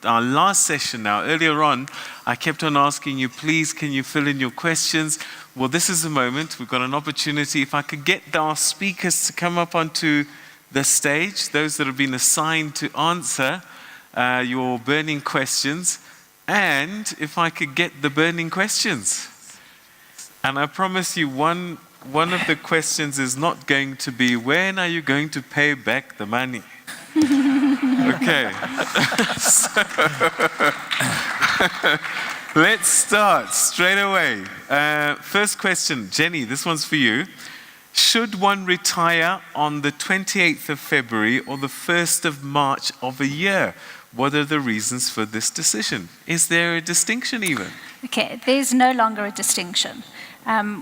Our last session now. Earlier on, I kept on asking you, please, can you fill in your questions? Well, this is the moment. We've got an opportunity. If I could get our speakers to come up onto the stage, those that have been assigned to answer your burning questions, and if I could get the burning questions. And I promise you, one of the questions is not going to be, when are you going to pay back the money? Okay. So, let's start straight away. First question, Jenny, this one's for you. Should one retire on the 28th of February or the 1st of March of a year? What are the reasons for this decision? Is there a distinction even? Okay, there's no longer a distinction.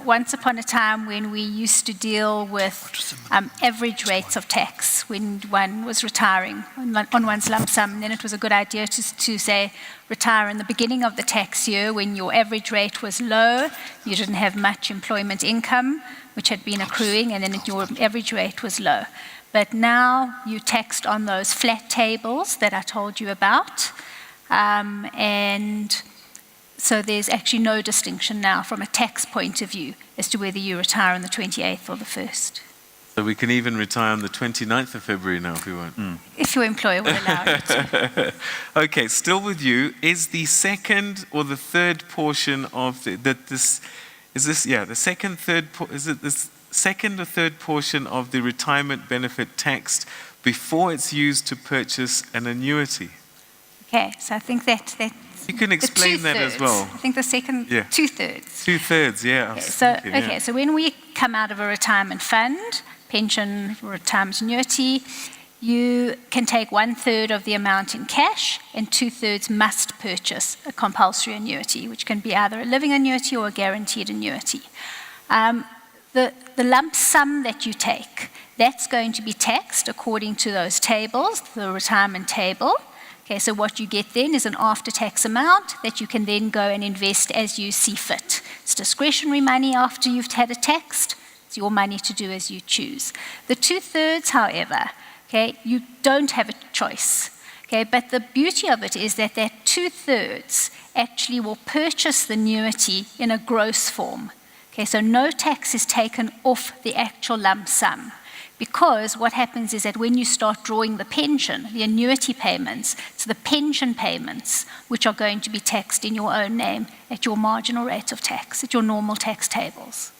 Once upon a time when we used to deal with average rates of tax when one was retiring on one's lump sum, then it was a good idea to say retire in the beginning of the tax year when your average rate was low, you didn't have much employment income, which had been accruing, and then your average rate was low. But now you taxed on those flat tables that I told you about, and so there's actually no distinction now from a tax point of view as to whether you retire on the 28th or the 1st. So we can even retire on the 29th of February now if we want. If your employer will allow you to. Okay, still with you. Is the second or the third portion of the second or third portion of the retirement benefit taxed before it's used to purchase an annuity? Okay, so I think that you can explain that as well. I think the second, yeah. 2/3. 2/3, yeah. Okay, so when we come out of a retirement fund, pension, retirement annuity, you can take 1/3 of the amount in cash, and 2/3 must purchase a compulsory annuity, which can be either a living annuity or a guaranteed annuity. The lump sum that you take, that's going to be taxed according to those tables, the retirement table. Okay, so what you get then is an after-tax amount that you can then go and invest as you see fit. It's discretionary money after you've had it taxed. It's your money to do as you choose. The 2/3, however, okay, you don't have a choice. Okay, but the beauty of it is that 2/3 actually will purchase the annuity in a gross form. Okay, so no tax is taken off the actual lump sum. Because what happens is that when you start drawing the pension, the annuity payments, it's the pension payments which are going to be taxed in your own name at your marginal rate of tax, at your normal tax tables.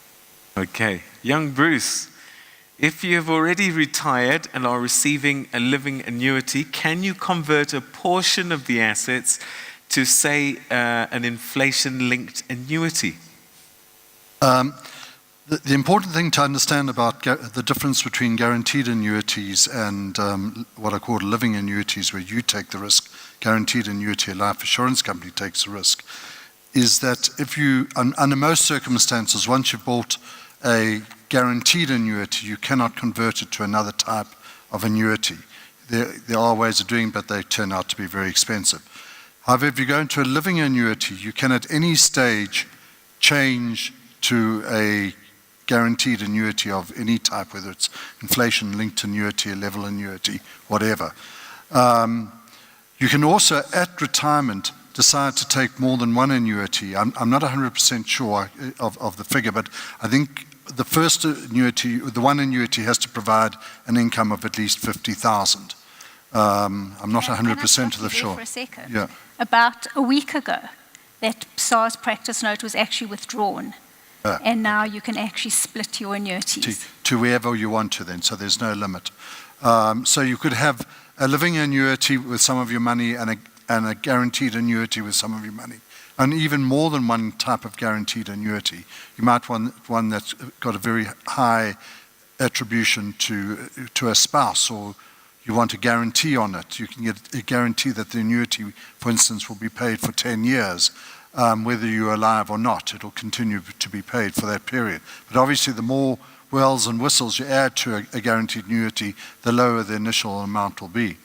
Okay. Young Bruce, if you have already retired and are receiving a living annuity, can you convert a portion of the assets to, say, an inflation-linked annuity? The important thing to understand about the difference between guaranteed annuities and what are called living annuities, where you take the risk, guaranteed annuity, a life assurance company takes the risk, is that if you, under most circumstances, once you've bought a guaranteed annuity, you cannot convert it to another type of annuity. There are ways of doing it, but they turn out to be very expensive. However, if you go into a living annuity, you can at any stage change to a guaranteed annuity of any type, whether it's inflation-linked annuity, a level annuity, whatever. You can also, at retirement, decide to take more than one annuity. I'm not 100% sure of the figure, but I think the first annuity, the one annuity has to provide an income of at least 50,000. I'm not 100% sure. For a second? Yeah. About a week ago, that SARS practice note was actually withdrawn. And now you can actually split your annuities. To wherever you want to then, so there's no limit. So you could have a living annuity with some of your money and a guaranteed annuity with some of your money. And even more than one type of guaranteed annuity. You might want one that's got a very high attribution to a spouse, or you want a guarantee on it. You can get a guarantee that the annuity, for instance, will be paid for 10 years. Whether you're alive or not, it'll continue to be paid for that period. But obviously, the more bells and whistles you add to a guaranteed annuity, the lower the initial amount will be.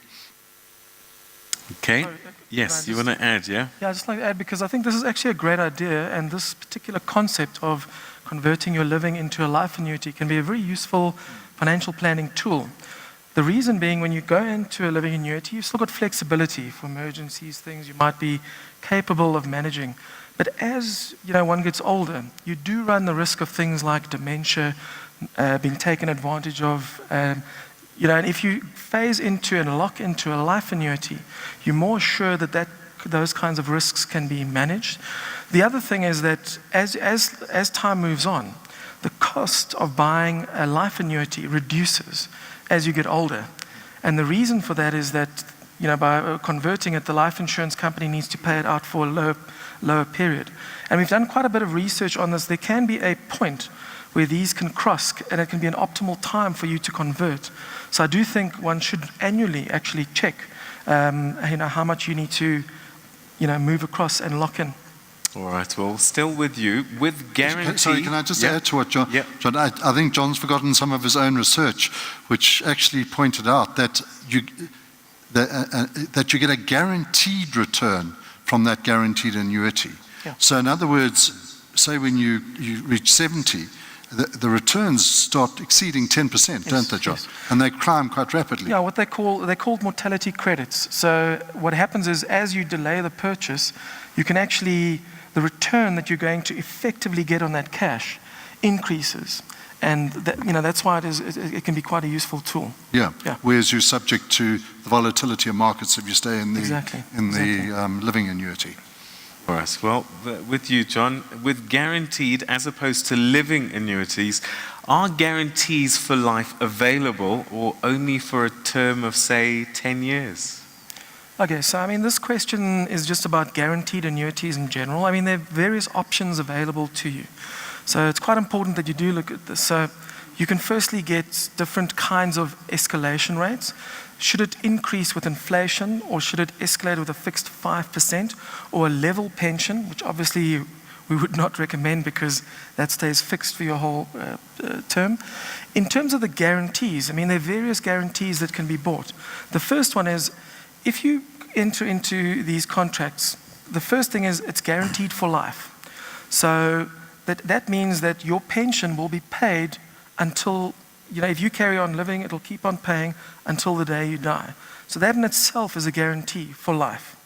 Okay. Yes, you want to add, yeah? Yeah, I'd just like to add, because I think this is actually a great idea, and this particular concept of converting your living into a life annuity can be a very useful financial planning tool. The reason being, when you go into a living annuity, you've still got flexibility for emergencies, things you might be capable of managing. But as one gets older, you do run the risk of things like dementia, being taken advantage of. And if you phase into and lock into a life annuity, you're more sure that those kinds of risks can be managed. The other thing is that as time moves on, the cost of buying a life annuity reduces as you get older. And the reason for that is that, by converting it, the life insurance company needs to pay it out for a lower period. And we've done quite a bit of research on this. There can be a point where these can cross, and it can be an optimal time for you to convert. So I do think one should annually actually check, how much you need to, move across and lock in. All right, well, still with you, with guarantee. Sorry, can I just Yeah. add to what John? Yeah. John, I think John's forgotten some of his own research, which actually pointed out that you get a guaranteed return from that guaranteed annuity. Yeah. So in other words, say when you reach 70, the returns start exceeding 10%, don't they, John? Yes. And they climb quite rapidly. Yeah, they're called mortality credits. So what happens is, as you delay the purchase, you can actually, the return that you're going to effectively get on that cash increases. And that's why it can be quite a useful tool. Yeah. Yeah. Whereas you're subject to the volatility of markets if you stay in the Exactly. Living annuity. All right, well, with you, John, with guaranteed as opposed to living annuities, are guarantees for life available or only for a term of, say, 10 years? Okay, so this question is just about guaranteed annuities in general. There are various options available to you. So it's quite important that you do look at this. So you can firstly get different kinds of escalation rates. Should it increase with inflation, or should it escalate with a fixed 5%, or a level pension, which obviously we would not recommend because that stays fixed for your whole term. In terms of the guarantees, there are various guarantees that can be bought. The first one is, if you enter into these contracts, the first thing is it's guaranteed for life. So that means that your pension will be paid until, if you carry on living, it'll keep on paying until the day you die. So that in itself is a guarantee for life.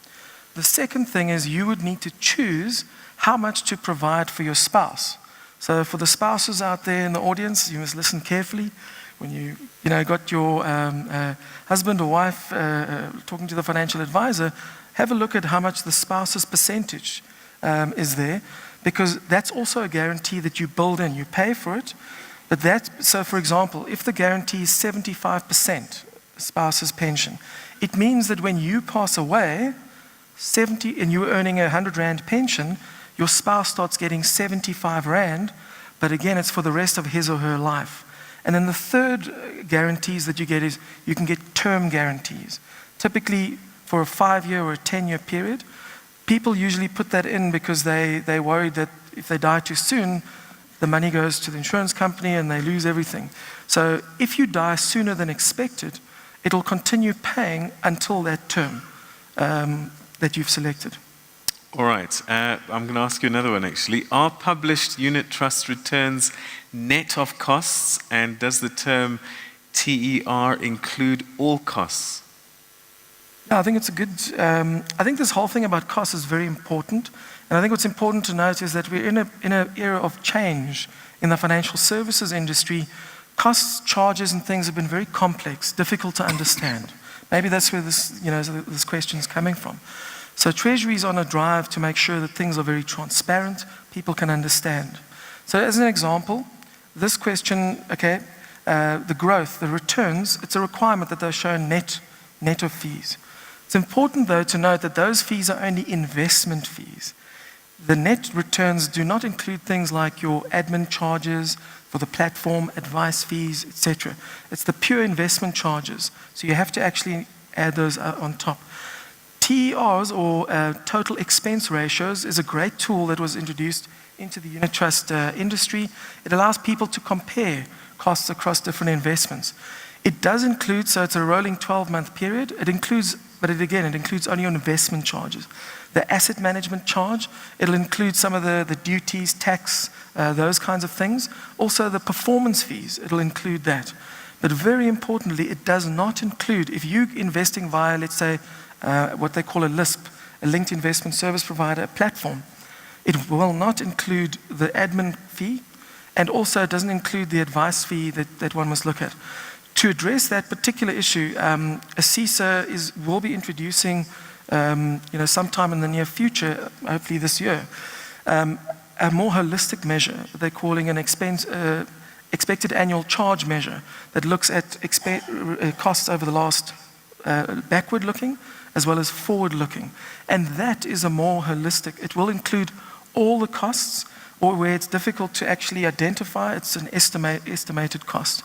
The second thing is, you would need to choose how much to provide for your spouse. So for the spouses out there in the audience, you must listen carefully. When you got your husband or wife talking to the financial advisor, have a look at how much the spouse's percentage is there, because that's also a guarantee that you build in. You pay for it, but so for example, if the guarantee is 75% spouse's pension, it means that when you pass away, 70, and you're earning a 100 Rand pension, your spouse starts getting 75 Rand, but again, it's for the rest of his or her life. And then the third guarantees that you get is you can get term guarantees. Typically for a 5-year or a 10-year period. People usually put that in because they're worried that if they die too soon, the money goes to the insurance company and they lose everything. So if you die sooner than expected, it'll continue paying until that term that you've selected. All right, I'm going to ask you another one actually. Are published unit trust returns net of costs, and does the term TER include all costs? Yeah, I think it's a good, I think this whole thing about costs is very important. And I think what's important to note is that we're in an era of change in the financial services industry. Costs, charges, and things have been very complex, difficult to understand. Maybe that's where this question is coming from. So Treasury is on a drive to make sure that things are very transparent, people can understand. So as an example, this question, the growth, the returns, it's a requirement that they're shown net of fees. It's important though to note that those fees are only investment fees. The net returns do not include things like your admin charges for the platform, advice fees, etc. It's the pure investment charges. So you have to actually add those on top. TERs, or total expense ratios, is a great tool that was introduced into the unit trust industry. It allows people to compare costs across different investments. It does include, so it's a rolling 12-month period. It includes, but it includes only your investment charges. The asset management charge, it'll include some of the duties, tax, those kinds of things. Also the performance fees, it'll include that. But very importantly, it does not include, if you're investing via, let's say, what they call a LISP, a linked investment service provider, a platform, it will not include the admin fee, and also it doesn't include the advice fee that one must look at. To address that particular issue, ASISA will be introducing, sometime in the near future, hopefully this year, a more holistic measure they're calling an expected annual charge measure that looks at costs over the last backward-looking as well as forward-looking. And that is a more holistic, it will include all the costs, or where it's difficult to actually identify, it's an estimated cost.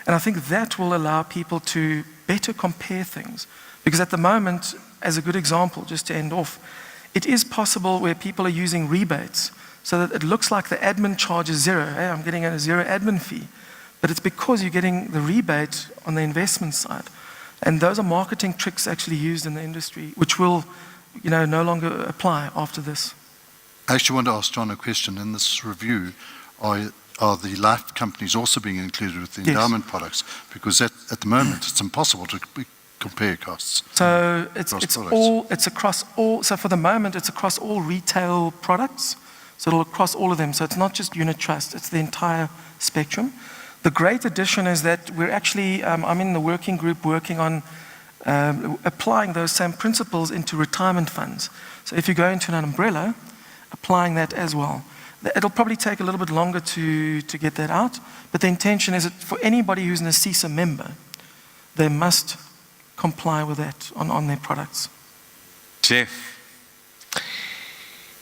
And I think that will allow people to better compare things. Because at the moment, as a good example, just to end off, it is possible where people are using rebates so that it looks like the admin charge is zero. Hey, I'm getting a zero admin fee. But it's because you're getting the rebate on the investment side. And those are marketing tricks actually used in the industry, which will no longer apply after this. I actually want to ask John a question. In this review, are the life companies also being included with the endowment products? Because at the moment, it's impossible to compare costs. So it's across all, so for the moment, it's across all retail products. So it'll across all of them. So it's not just unit trust, it's the entire spectrum. The great addition is that we're actually, I'm in the working group working on applying those same principles into retirement funds. So if you go into an umbrella, applying that as well. It'll probably take a little bit longer to get that out, but the intention is that for anybody who's an ASISA member, they must comply with that on their products. Jeff,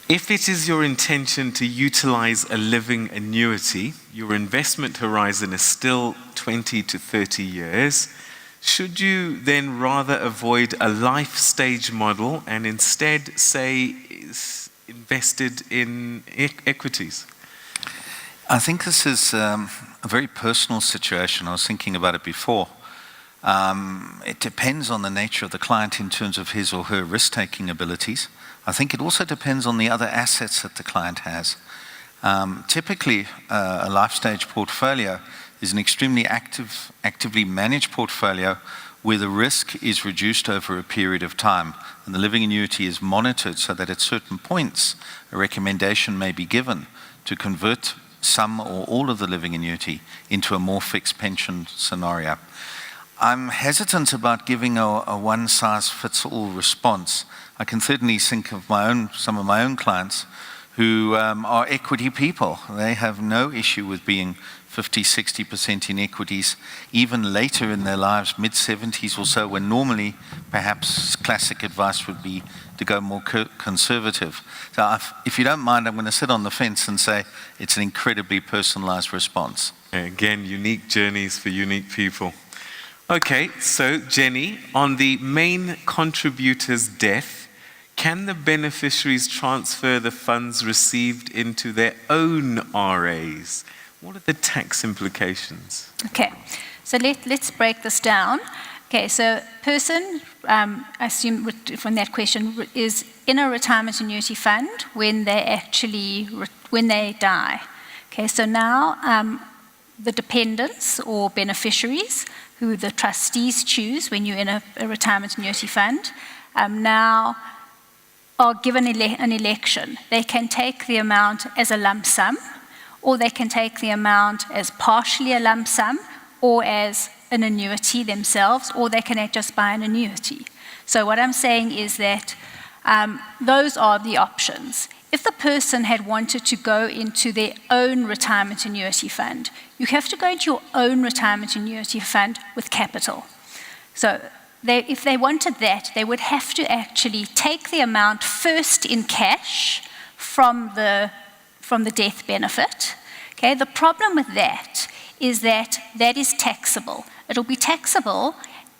if it is your intention to utilize a living annuity, your investment horizon is still 20 to 30 years, should you then rather avoid a life stage model and instead say invested in equities? I think this is a very personal situation. I was thinking about it before. It depends on the nature of the client in terms of his or her risk-taking abilities. I think it also depends on the other assets that the client has. Typically, a life stage portfolio is an extremely actively managed portfolio where the risk is reduced over a period of time, and the living annuity is monitored so that at certain points a recommendation may be given to convert some or all of the living annuity into a more fixed pension scenario. I'm hesitant about giving a one-size-fits-all response. I can certainly think of some of my own clients who are equity people. They have no issue with being 50, 60% in equities, even later in their lives, mid-70s or so, when normally perhaps classic advice would be to go more conservative. So if you don't mind, I'm going to sit on the fence and say it's an incredibly personalized response. Again, unique journeys for unique people. Okay, so Jenny, on the main contributor's death, can the beneficiaries transfer the funds received into their own RAs? What are the tax implications? Okay, so let's break this down. Okay, so person, I assume from that question, is in a retirement annuity fund when they die. Okay, so now the dependents or beneficiaries, who the trustees choose when you're in a retirement annuity fund, now are given an election. They can take the amount as a lump sum, or they can take the amount as partially a lump sum, or as an annuity themselves, or they can just buy an annuity. So what I'm saying is that those are the options. If the person had wanted to go into their own retirement annuity fund, you have to go into your own retirement annuity fund with capital. So if they wanted that, they would have to actually take the amount first in cash from the death benefit. Okay, the problem with that is that is taxable. It'll be taxable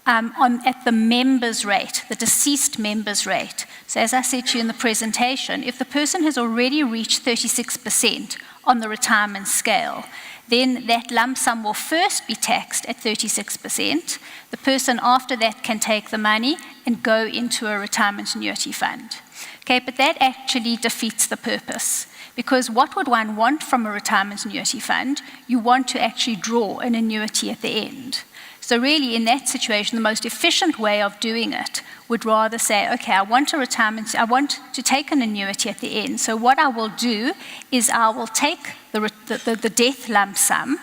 at the member's rate, the deceased member's rate. So as I said to you in the presentation, if the person has already reached 36% on the retirement scale, then that lump sum will first be taxed at 36%. The person after that can take the money and go into a retirement annuity fund. Okay, but that actually defeats the purpose, Because what would one want from a retirement annuity fund? You want to actually draw an annuity at the end. So really, in that situation, the most efficient way of doing it would rather say, okay, I want to take an annuity at the end. So what I will do is I will take the death lump sum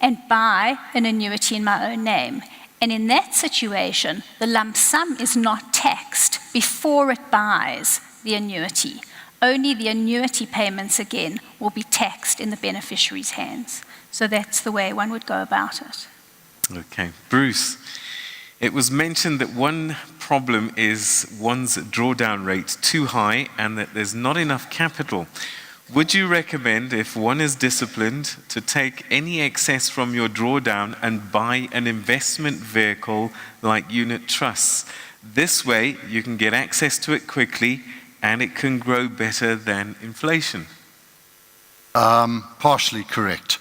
and buy an annuity in my own name. And in that situation, the lump sum is not taxed before it buys the annuity. Only the annuity payments, again, will be taxed in the beneficiary's hands. So that's the way one would go about it. Okay. Bruce, it was mentioned that one problem is one's drawdown rate too high and that there's not enough capital. Would you recommend, if one is disciplined, to take any excess from your drawdown and buy an investment vehicle like unit trusts? This way, you can get access to it quickly and it can grow better than inflation. Partially correct.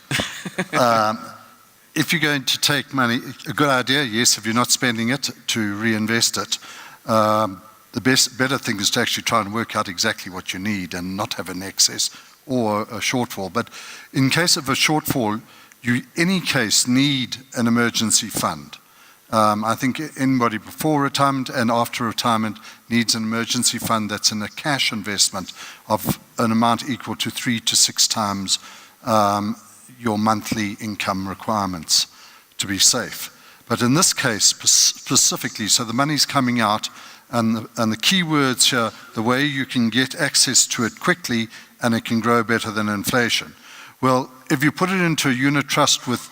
If you're going to take money, a good idea, yes, if you're not spending it, to reinvest it. The better thing is to actually try and work out exactly what you need and not have an excess or a shortfall. But in case of a shortfall, you, in any case, need an emergency fund. I think anybody before retirement and after retirement needs an emergency fund that's in a cash investment of an amount equal to 3 to 6 times your monthly income requirements to be safe. But in this case specifically, so the money's coming out, and the key words here, the way you can get access to it quickly and it can grow better than inflation. Well, if you put it into a unit trust with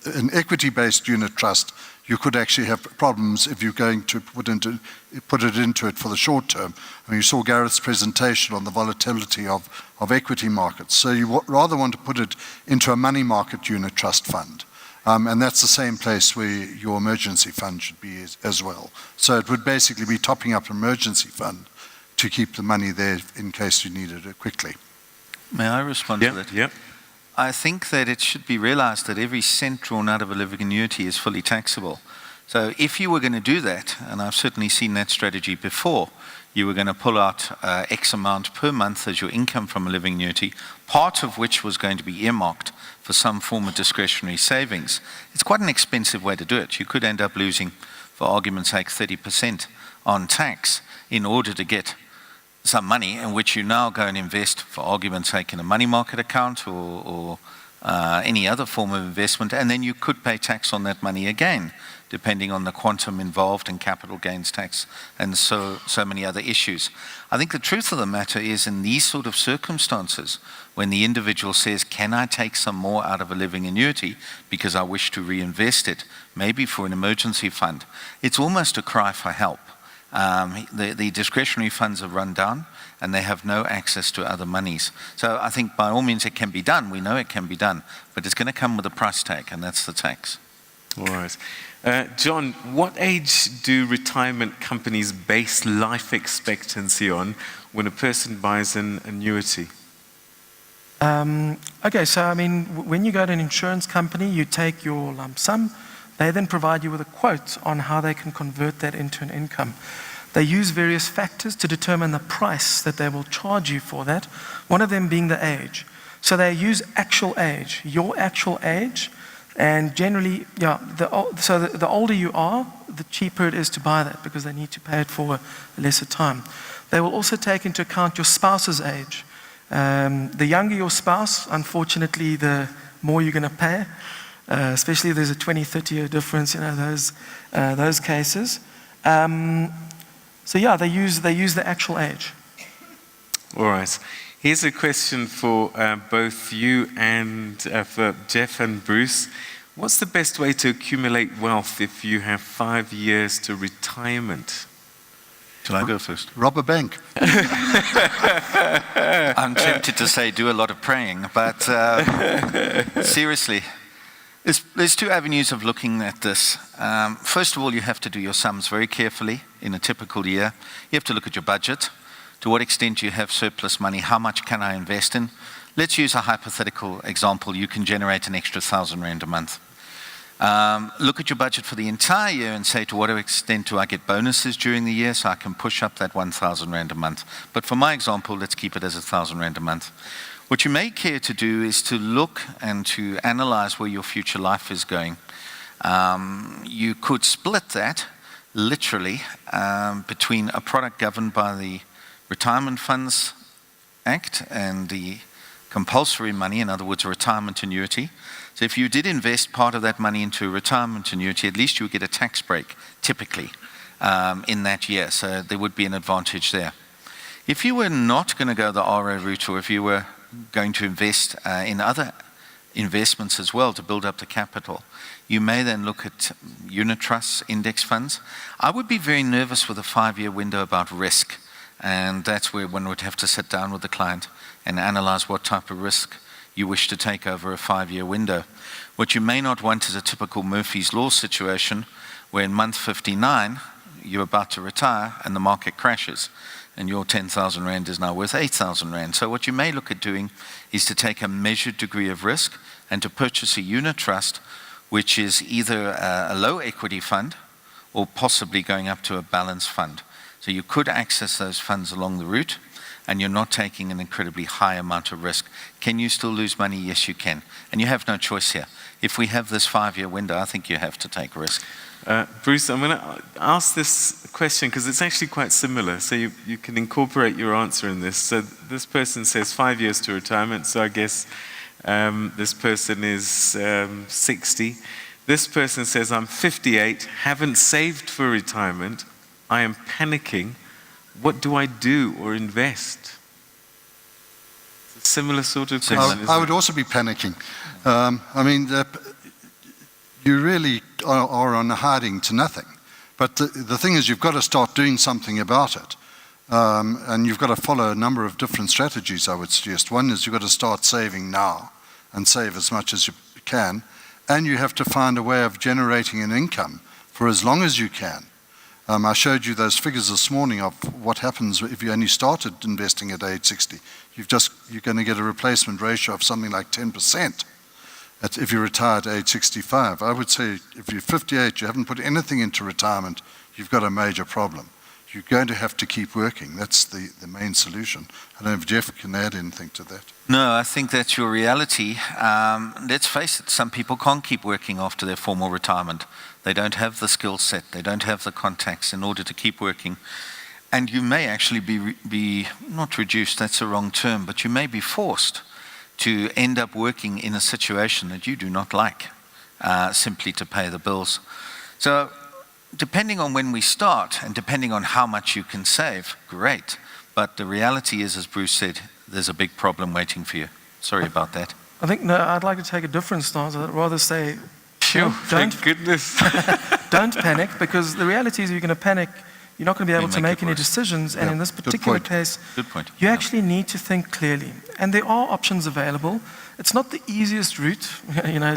an equity-based unit trust, you could actually have problems if you're going to put it into it for the short term. I mean, you saw Gareth's presentation on the volatility of equity markets. So you rather want to put it into a money market unit trust fund. And that's the same place where your emergency fund should be as well. So it would basically be topping up an emergency fund to keep the money there in case you needed it quickly. May I respond to that? Yeah. I think that it should be realized that every cent drawn out of a living annuity is fully taxable. So if you were going to do that, and I've certainly seen that strategy before, you were going to pull out X amount per month as your income from a living annuity, part of which was going to be earmarked for some form of discretionary savings. It's quite an expensive way to do it. You could end up losing, for argument's sake, 30% on tax in order to get some money in which you now go and invest, for argument's sake, in a money market account or any other form of investment, and then you could pay tax on that money again, depending on the quantum involved in capital gains tax and so many other issues. I think the truth of the matter is, in these sort of circumstances, when the individual says, can I take some more out of a living annuity because I wish to reinvest it, maybe for an emergency fund, it's almost a cry for help. The discretionary funds are run down and they have no access to other monies. So I think by all means it can be done. We know it can be done, but it's going to come with a price tag, and that's the tax. All right. John, what age do retirement companies base life expectancy on when a person buys an annuity? Okay, so I mean, when you go to an insurance company, you take your lump sum. They then provide you with a quote on how they can convert that into an income. They use various factors to determine the price that they will charge you for that, one of them being the age. So they use actual age, your actual age, and generally, the older you are, the cheaper it is to buy that because they need to pay it for a lesser time. They will also take into account your spouse's age. The younger your spouse, unfortunately, the more you're going to pay. Especially if there's a 20, 30-year difference, those cases. So yeah, they use the actual age. All right. Here's a question for both you and for Jeff and Bruce. What's the best way to accumulate wealth if you have 5 years to retirement? Shall I go first? Rob a bank. I'm tempted to say do a lot of praying, but seriously, there's 2 avenues of looking at this. First of all, you have to do your sums very carefully in a typical year. You have to look at your budget. To what extent do you have surplus money? How much can I invest in? Let's use a hypothetical example. You can generate an extra 1,000 Rand a month. Look at your budget for the entire year and say, to what extent do I get bonuses during the year so I can push up that 1,000 Rand a month. But for my example, let's keep it as 1,000 Rand a month. What you may care to do is to look and to analyze where your future life is going. You could split that literally between a product governed by the Retirement Funds Act and the compulsory money, in other words, a retirement annuity. So if you did invest part of that money into a retirement annuity, at least you would get a tax break, typically, in that year. So there would be an advantage there. If you were not going to go the RO route, or if you were going to invest in other investments as well to build up the capital, you may then look at unit trusts, index funds. I would be very nervous with a 5-year window about risk. And that's where one would have to sit down with the client and analyze what type of risk you wish to take over a 5-year window. What you may not want is a typical Murphy's Law situation where in month 59, you're about to retire and the market crashes and your 10,000 Rand is now worth 8,000 Rand. So what you may look at doing is to take a measured degree of risk and to purchase a unit trust, which is either a low equity fund or possibly going up to a balanced fund. So you could access those funds along the route, and you're not taking an incredibly high amount of risk. Can you still lose money? Yes, you can. And you have no choice here. If we have this 5-year window, I think you have to take risk. Bruce, I'm going to ask this question because it's actually quite similar. So you can incorporate your answer in this. So this person says 5 years to retirement. So I guess this person is 60. This person says, I'm 58, haven't saved for retirement. I am panicking. What do I do or invest? It's a similar sort of question. I would also be panicking. I mean, you really are on hiding to nothing. But the thing is, you've got to start doing something about it. And you've got to follow a number of different strategies, I would suggest. One is you've got to start saving now and save as much as you can. And you have to find a way of generating an income for as long as you can. I showed you those figures this morning of what happens if you only started investing at age 60. You're going to get a replacement ratio of something like 10% if you retire at age 65. I would say if you're 58, you haven't put anything into retirement, you've got a major problem. You're going to have to keep working. That's the main solution. I don't know if Jeff can add anything to that. No, I think that's your reality. Let's face it, some people can't keep working after their formal retirement. They don't have the skill set, they don't have the contacts in order to keep working. And you may actually be not reduced, that's the wrong term, but you may be forced to end up working in a situation that you do not like, simply to pay the bills. So depending on when we start and depending on how much you can save, great. But the reality is, as Bruce said, there's a big problem waiting for you. Sorry about that. I think, no, I'd like to take a different stance. I'd rather say, Sure, thank goodness. don't panic, because the reality is, if you're going to panic, you're not going to be able to make any decisions. And in this particular case, you actually need to think clearly. And there are options available. It's not the easiest route,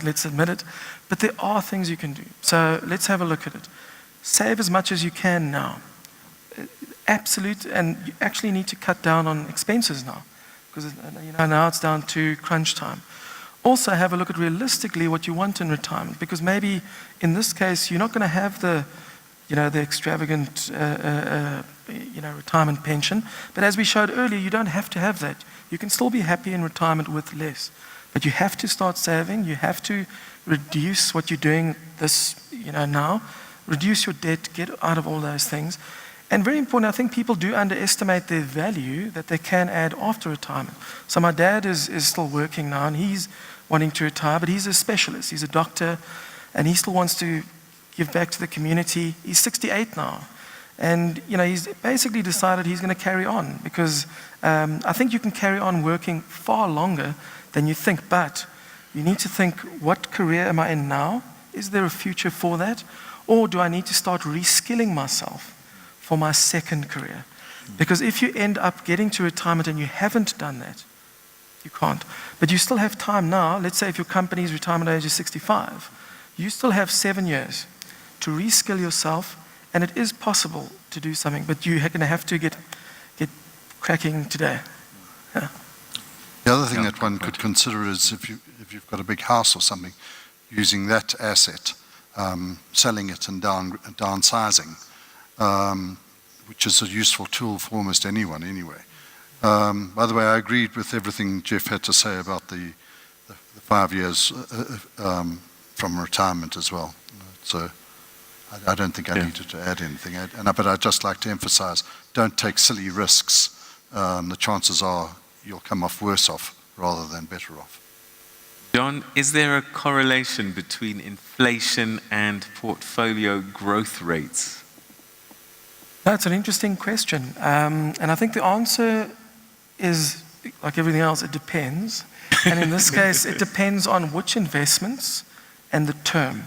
let's admit it, but there are things you can do. So let's have a look at it. Save as much as you can now. Absolute, and you actually need to cut down on expenses now, because now it's down to crunch time. Also have a look at realistically what you want in retirement, because maybe in this case you're not going to have the extravagant retirement pension, but as we showed earlier, you don't have to have that. You can still be happy in retirement with less, but you have to start saving. You have to reduce what you're doing now, reduce your debt, get out of all those things. And very important, I think people do underestimate their value that they can add after retirement. So my dad is still working now, and he's wanting to retire, but he's a specialist. He's a doctor, and he still wants to give back to the community. He's 68 now. And he's basically decided he's going to carry on, because I think you can carry on working far longer than you think, but you need to think, what career am I in now? Is there a future for that? Or do I need to start reskilling myself for my second career? Because if you end up getting to retirement and you haven't done that, you can't. But you still have time now. Let's say if your company's retirement age is 65, you still have 7 years to reskill yourself, and it is possible to do something, but you're going to have to get cracking today. Yeah. The other thing that one could consider is if you've got a big house or something, using that asset, selling it and downsizing, which is a useful tool for almost anyone anyway. By the way, I agreed with everything Jeff had to say about the 5 years from retirement as well. So I don't think I needed to add anything. But I'd just like to emphasize, don't take silly risks. The chances are you'll come off worse off rather than better off. John, is there a correlation between inflation and portfolio growth rates? That's an interesting question. And I think the answer is, like everything else, it depends. And in this case, it depends on which investments and the term.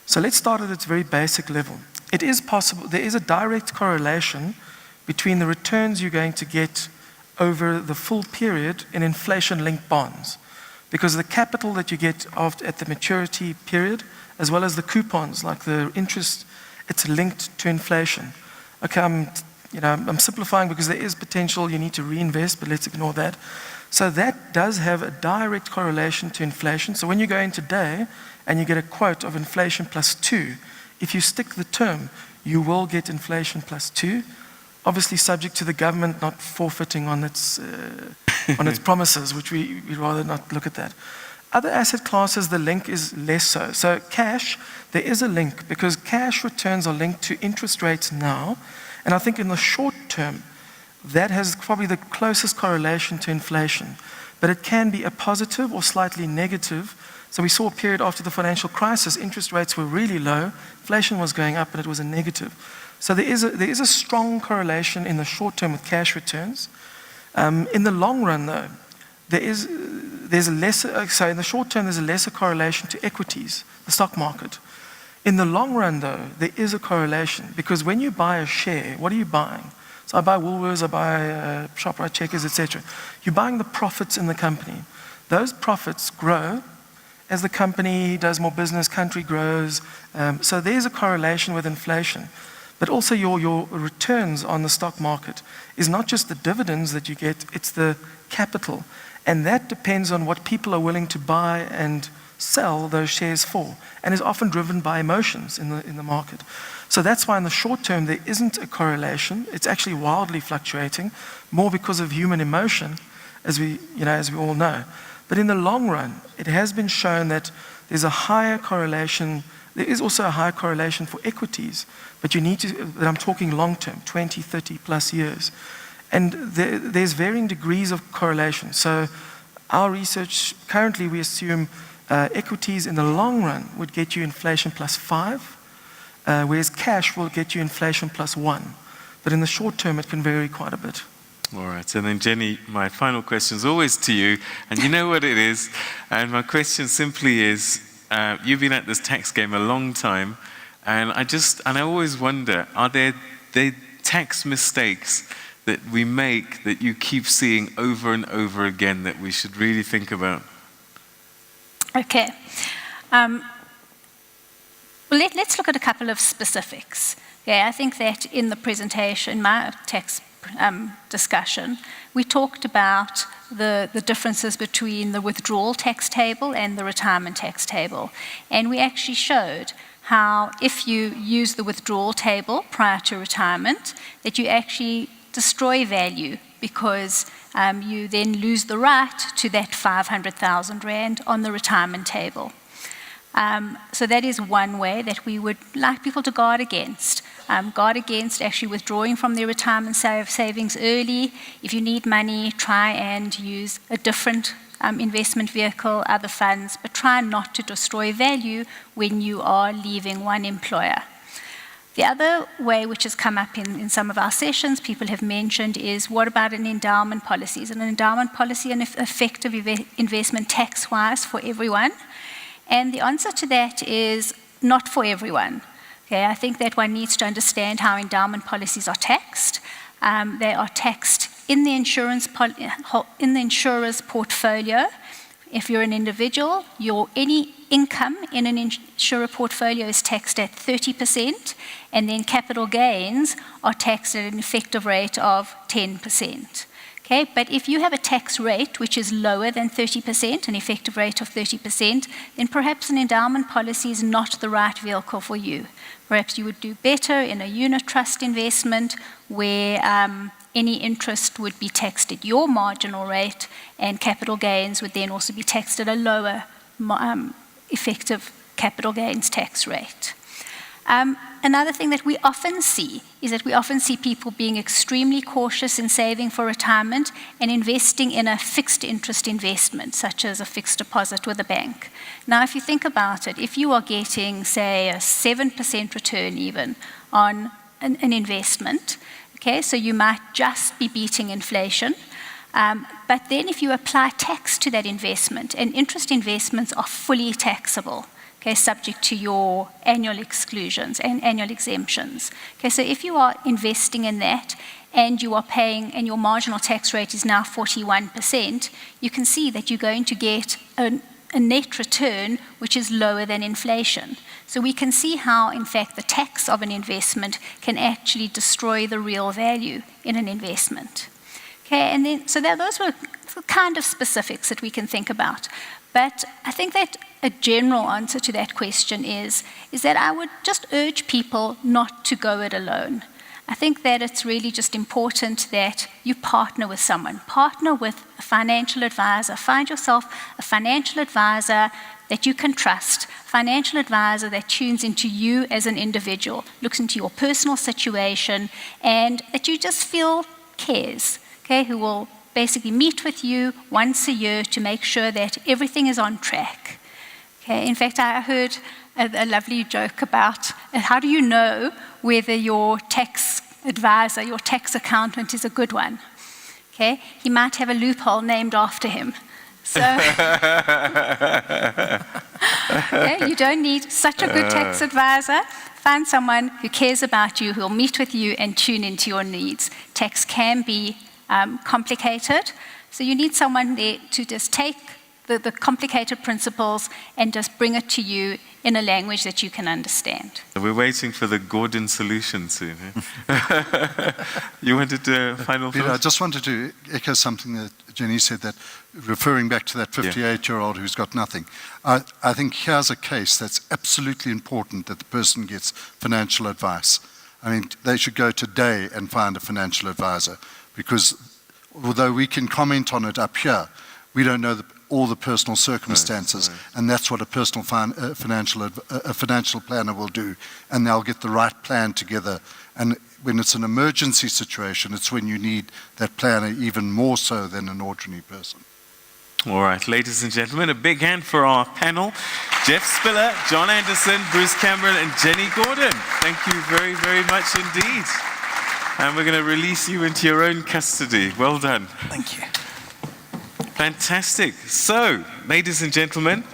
So let's start at its very basic level. It is possible, there is a direct correlation between the returns you're going to get over the full period in inflation-linked bonds. Because the capital that you get at the maturity period, as well as the coupons, like the interest, it's linked to inflation. Okay, I'm simplifying because there is potential you need to reinvest, but let's ignore that. So that does have a direct correlation to inflation. So when you go in today and you get a quote of inflation plus 2, if you stick the term, you will get inflation plus 2, obviously subject to the government not forfeiting on its promises, which we'd rather not look at that. Other asset classes, the link is less so. So cash, there is a link because cash returns are linked to interest rates now. And I think in the short term, that has probably the closest correlation to inflation. But it can be a positive or slightly negative. So we saw a period after the financial crisis, interest rates were really low, inflation was going up, and it was a negative. So there is a strong correlation in the short term with cash returns. In the long run, though, there's a lesser, so in the short term, there's a lesser correlation to equities, the stock market. In the long run, though, there is a correlation because when you buy a share, what are you buying? So I buy Woolworths, I buy ShopRite, Checkers, etc. You're buying the profits in the company. Those profits grow as the company does more business, country grows. So there's a correlation with inflation. But also your returns on the stock market is not just the dividends that you get, it's the capital. And that depends on what people are willing to buy and sell those shares for, and is often driven by emotions in the market. So that's why in the short term there isn't a correlation. It's actually wildly fluctuating, more because of human emotion, as we all know. But in the long run, it has been shown that there's a higher correlation. There is also a higher correlation for equities, but I'm talking long term, 20, 30 plus years. And there's varying degrees of correlation. So our research, currently we assume equities in the long run would get you inflation plus 5, whereas cash will get you inflation plus 1. But in the short term, it can vary quite a bit. All right, and then Jenny, my final question is always to you, and you know what it is. And my question simply is, you've been at this tax game a long time, and I always wonder, are there tax mistakes that we make that you keep seeing over and over again that we should really think about? Okay. Well, let's look at a couple of specifics. Yeah, I think that in the presentation, my tax discussion, we talked about the differences between the withdrawal tax table and the retirement tax table. And we actually showed how if you use the withdrawal table prior to retirement, that you actually destroy value because you then lose the right to that 500,000 Rand on the retirement table. So that is one way that we would like people to guard against. Guard against actually withdrawing from their retirement savings early. If you need money, try and use a different investment vehicle, other funds, but try not to destroy value when you are leaving one employer. The other way which has come up in some of our sessions, people have mentioned, is what about an endowment policy? Is an endowment policy an effective investment tax-wise for everyone? And the answer to that is not for everyone. Okay, I think that one needs to understand how endowment policies are taxed. They are taxed in the insurer's portfolio. If you're an individual, any income in an insurer portfolio is taxed at 30%, and then capital gains are taxed at an effective rate of 10%. Okay, but if you have a tax rate which is lower than 30%, an effective rate of 30%, then perhaps an endowment policy is not the right vehicle for you. Perhaps you would do better in a unit trust investment where any interest would be taxed at your marginal rate, and capital gains would then also be taxed at a lower effective capital gains tax rate. Another thing that we often see is that we often see people being extremely cautious in saving for retirement and investing in a fixed interest investment, such as a fixed deposit with a bank. Now, if you think about it, if you are getting, say, a 7% return even on an investment, okay, so you might just be beating inflation. But then if you apply tax to that investment, and interest investments are fully taxable, okay, subject to your annual exclusions and annual exemptions. Okay, so if you are investing in that and you are paying, and your marginal tax rate is now 41%, you can see that you're going to get a net return which is lower than inflation. So we can see how, in fact, the tax of an investment can actually destroy the real value in an investment. Okay, and then, so those were kind of specifics that we can think about. But I think that a general answer to that question is that I would just urge people not to go it alone. I think that it's really just important that you partner with someone. Partner with a financial advisor. Find yourself a financial advisor that you can trust, financial advisor that tunes into you as an individual, looks into your personal situation, and that you just feel cares, okay, who will basically meet with you once a year to make sure that everything is on track. Okay, in fact, I heard a lovely joke about how do you know whether your tax advisor, your tax accountant is a good one? Okay, he might have a loophole named after him. So okay, you don't need such a good tax advisor. Find someone who cares about you, who will meet with you and tune into your needs. Tax can be complicated, so you need someone there to just take the complicated principles and just bring it to you in a language that you can understand. We're waiting for the Gordon solution soon. Eh? You wanted a final Peter, I thought? just wanted to echo something that Jenny said, that referring back to that 58-year-old who's got nothing. I think here's a case that's absolutely important, that the person gets financial advice. I mean, they should go today and find a financial advisor, because although we can comment on it up here, we don't know all the personal circumstances, right. And that's what a personal financial planner will do, and they'll get the right plan together. And when it's an emergency situation, it's when you need that planner even more so than an ordinary person. All right, ladies and gentlemen, a big hand for our panel. Jeff Spiller, John Anderson, Bruce Cameron, and Jenny Gordon. Thank you very, very much indeed. And we're going to release you into your own custody. Well done. Thank you. Fantastic. So, ladies and gentlemen,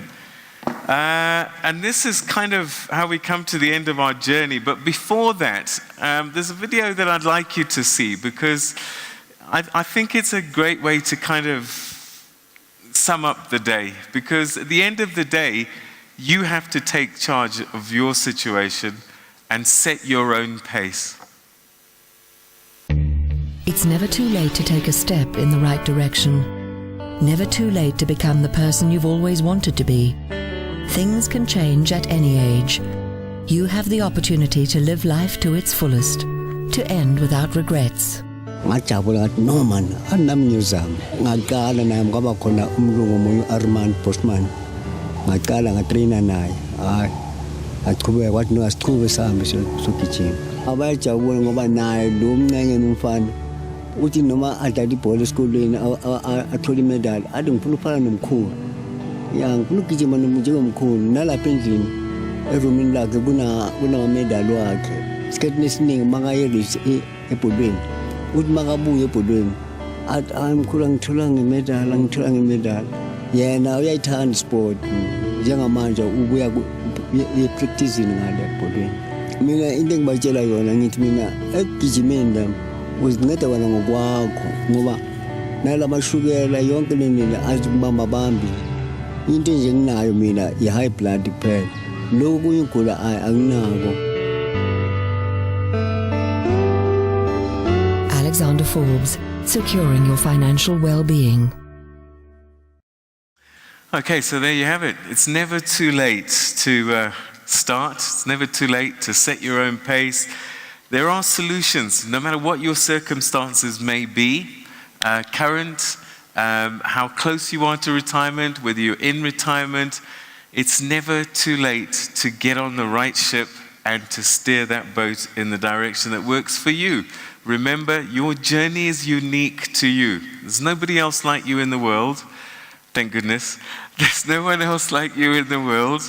and this is kind of how we come to the end of our journey. But before that, there's a video that I'd like you to see, because I think it's a great way to kind of sum up the day. Because at the end of the day, you have to take charge of your situation and set your own pace. It's never too late to take a step in the right direction. Never too late to become the person you've always wanted to be. Things can change at any age. You have the opportunity to live life to its fullest, to end without regrets. Ngajabula no man anamnyuzam ngaqala naye ngoba khona umlungu omunye Armand Postman ngaqala ngatraina naye hayi aqhubeka wathi no asiqhube sami sogijima abayajabula ngoba naye lo mncane nomfana uthi noma adlala ibhola esikolweni athola imedali athi ngifuna ukufana nomkhulu ya ngifuna ukugijima njengomkhulu nalapha endlini erumini lakhe kunamedali wakhe isikhathi esiningi makayele ebholweni uthi makabuye ebholweni athi mkhulu angithola ngemedali yena uyayithanda sport njengamanje ubuya epracticing ngale ebholweni. Mina into engibatshela yona ngithi mina ekugijimeni la uzinceda wena ngokwakho ngoba nalamashukela yonke leni azibamba bambi into nje nginayo mina i-high blood kuphela lokhu kuyigula anginako. Alexander under Forbes, securing your financial well-being. Okay, so there you have it. It's never too late to start. It's never too late to set your own pace. There are solutions, no matter what your circumstances may be, current, how close you are to retirement, whether you're in retirement. It's never too late to get on the right ship and to steer that boat in the direction that works for you. Remember, your journey is unique to you. There's nobody else like you in the world. Thank goodness. There's no one else like you in the world.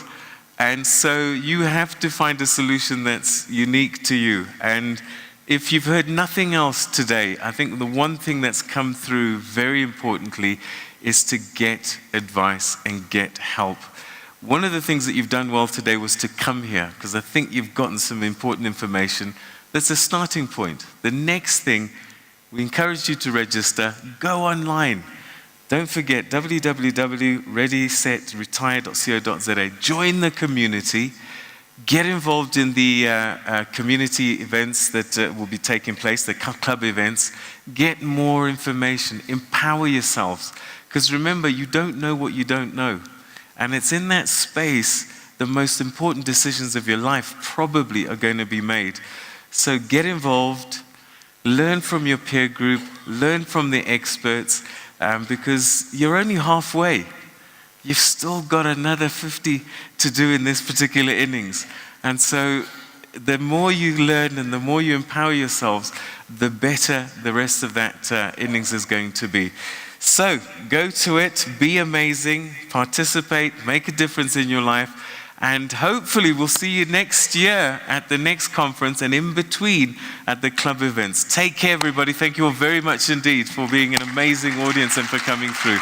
And so you have to find a solution that's unique to you. And if you've heard nothing else today, I think the one thing that's come through very importantly is to get advice and get help. One of the things that you've done well today was to come here, because I think you've gotten some important information. That's a starting point. The next thing, we encourage you to register. Go online. Don't forget www.readysetretire.co.za. Join the community. Get involved in the community events that will be taking place, the club events. Get more information. Empower yourselves. Because remember, you don't know what you don't know. And it's in that space the most important decisions of your life probably are going to be made. So get involved. Learn from your peer group. Learn from the experts. Because you're only halfway. You've still got another 50 to do in this particular innings. And so the more you learn and the more you empower yourselves, the better the rest of that innings is going to be. So go to it, be amazing, participate, make a difference in your life, and hopefully we'll see you next year at the next conference and in between at the club events. Take care, everybody. Thank you all very much indeed for being an amazing audience and for coming through.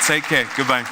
Take care. Goodbye.